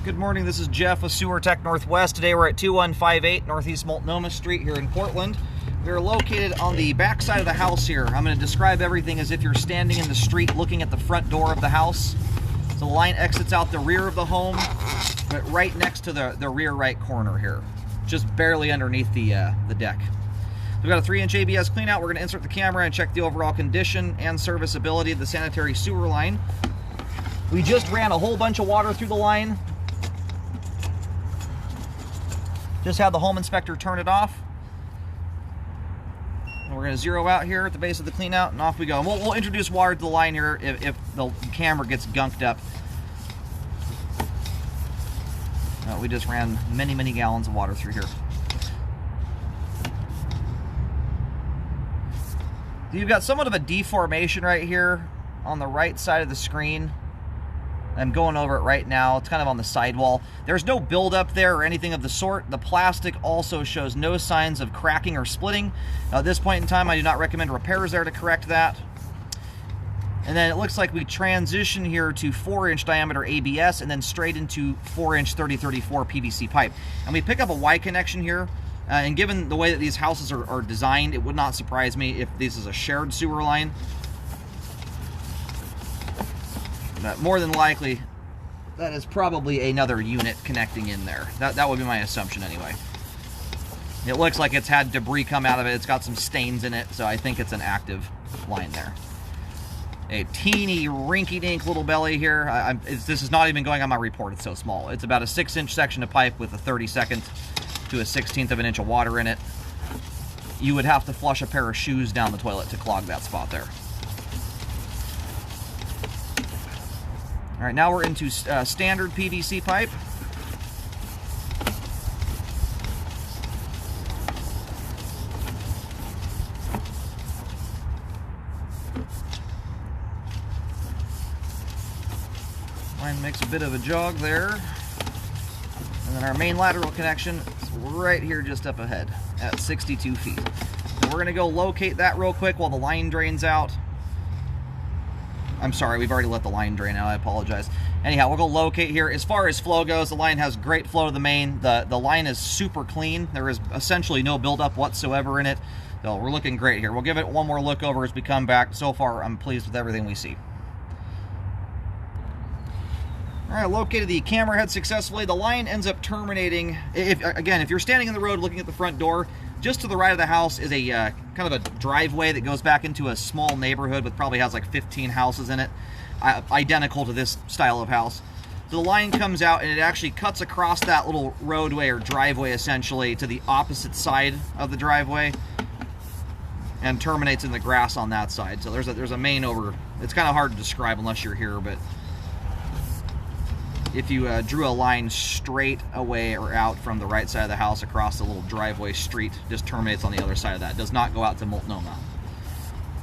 Good morning, this is Jeff with Sewer Tech Northwest. Today we're at 2158 Northeast Multnomah Street here in Portland. We are located on the back side of the house here. I'm going to describe everything as if you're standing in the street looking at the front door of the house. So the line exits out the rear of the home, but right next to the rear right corner here, just barely underneath the deck. We've got a 3-inch ABS cleanout. We're going to insert the camera and check the overall condition and serviceability of the sanitary sewer line. We just ran a whole bunch of water through the line. Just had the home inspector turn it off. And we're going to zero out here at the base of the cleanout, and off we go. And we'll introduce water to the line here if the camera gets gunked up. We just ran many, many gallons of water through here. You've got somewhat of a deformation right here on the right side of the screen. I'm going over it right now. It's kind of on the sidewall. There's no buildup there or anything of the sort. The plastic also shows no signs of cracking or splitting. Now, at this point in time, I do not recommend repairs there to correct that. And then it looks like we transition here to 4-inch diameter ABS and then straight into 4-inch 3034 PVC pipe. And we pick up a Y connection here. And given the way that these houses are designed, it would not surprise me if this is a shared sewer line. But more than likely, that is probably another unit connecting in there. That would be my assumption anyway. It looks like it's had debris come out of it. It's got some stains in it, so I think it's an active line there. A teeny, rinky-dink little belly here. This is not even going on my report. It's so small. It's about a 6-inch section of pipe with a 32nd to a 16th of an inch of water in it. You would have to flush a pair of shoes down the toilet to clog that spot there. All right, now we're into standard PVC pipe. Line makes a bit of a jog there. And then our main lateral connection is right here just up ahead at 62 feet. And we're going to go locate that real quick while the line drains out. I'm sorry, we've already let the line drain out. I apologize. Anyhow, we'll go locate here. As far as flow goes, the line has great flow to the main. The line is super clean. There is essentially no buildup whatsoever in it. So we're looking great here. We'll give it one more look over as we come back. So far, I'm pleased with everything we see. All right, located the camera head successfully. The line ends up terminating. If you're standing in the road looking at the front door, just to the right of the house is a kind of a driveway that goes back into a small neighborhood with probably has like 15 houses in it, identical to this style of house. So the line comes out and it actually cuts across that little roadway or driveway essentially to the opposite side of the driveway and terminates in the grass on that side. So there's a main over. It's kind of hard to describe unless you're here, but if you drew a line straight away or out from the right side of the house across the little driveway street, just terminates on the other side of that. It does not go out to Multnomah.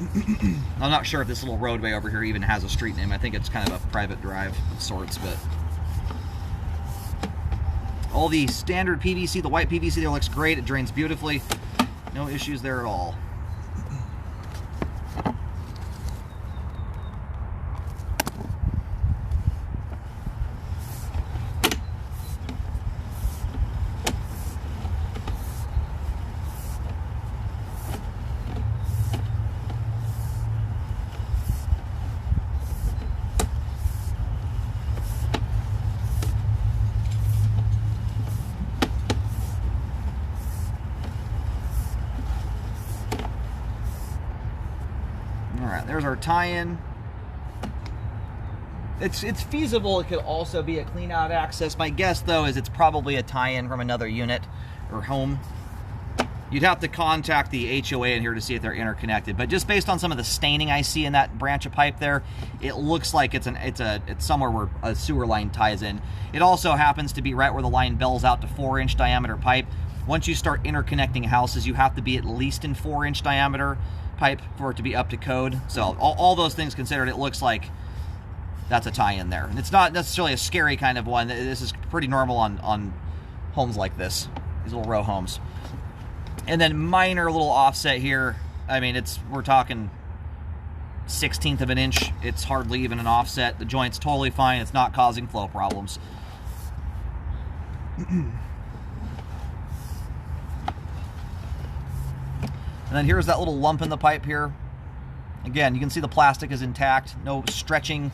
I'm not sure if this little roadway over here even has a street name. I think it's kind of a private drive of sorts, but all the standard PVC, the white PVC there looks great. It drains beautifully. No issues there at all. Alright, there's our tie-in. It's feasible it could also be a clean-out access. My guess, though, is it's probably a tie-in from another unit or home. You'd have to contact the HOA in here to see if they're interconnected. But just based on some of the staining I see in that branch of pipe there, it looks like it's somewhere where a sewer line ties in. It also happens to be right where the line bells out to 4-inch diameter pipe. Once you start interconnecting houses, you have to be at least in 4-inch diameter pipe for it to be up to code. So all those things considered, it looks like that's a tie-in there. And it's not necessarily a scary kind of one. This is pretty normal on homes like this, these little row homes. And then minor little offset here. I mean, we're talking 1/16 of an inch. It's hardly even an offset. The joint's totally fine. It's not causing flow problems. And then here's that little lump in the pipe here. Again, you can see the plastic is intact. No stretching,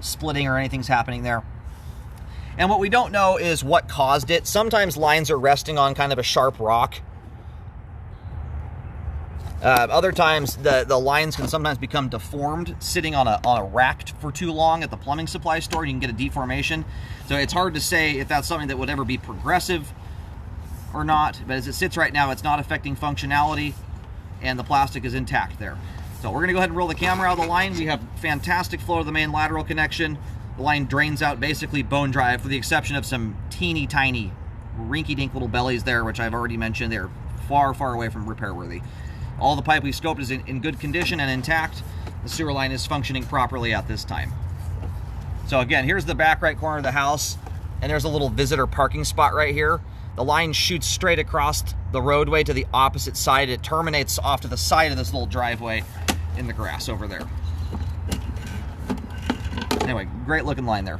splitting, or anything's happening there. And what we don't know is what caused it. Sometimes lines are resting on kind of a sharp rock. Other times, the lines can sometimes become deformed sitting on a rack for too long at the plumbing supply store. You can get a deformation. So it's hard to say if that's something that would ever be progressive or not. But as it sits right now, it's not affecting functionality, and the plastic is intact there. So we're going to go ahead and roll the camera out of the line. We have fantastic flow to the main lateral connection. The line drains out basically bone dry, for the exception of some teeny tiny rinky-dink little bellies there, which I've already mentioned. They're far, far away from repair worthy. All the pipe we've scoped is in good condition and intact. The sewer line is functioning properly at this time. So again, here's the back right corner of the house, and there's a little visitor parking spot right here. The line shoots straight across the roadway to the opposite side. It terminates off to the side of this little driveway in the grass over there. Anyway, great looking line there.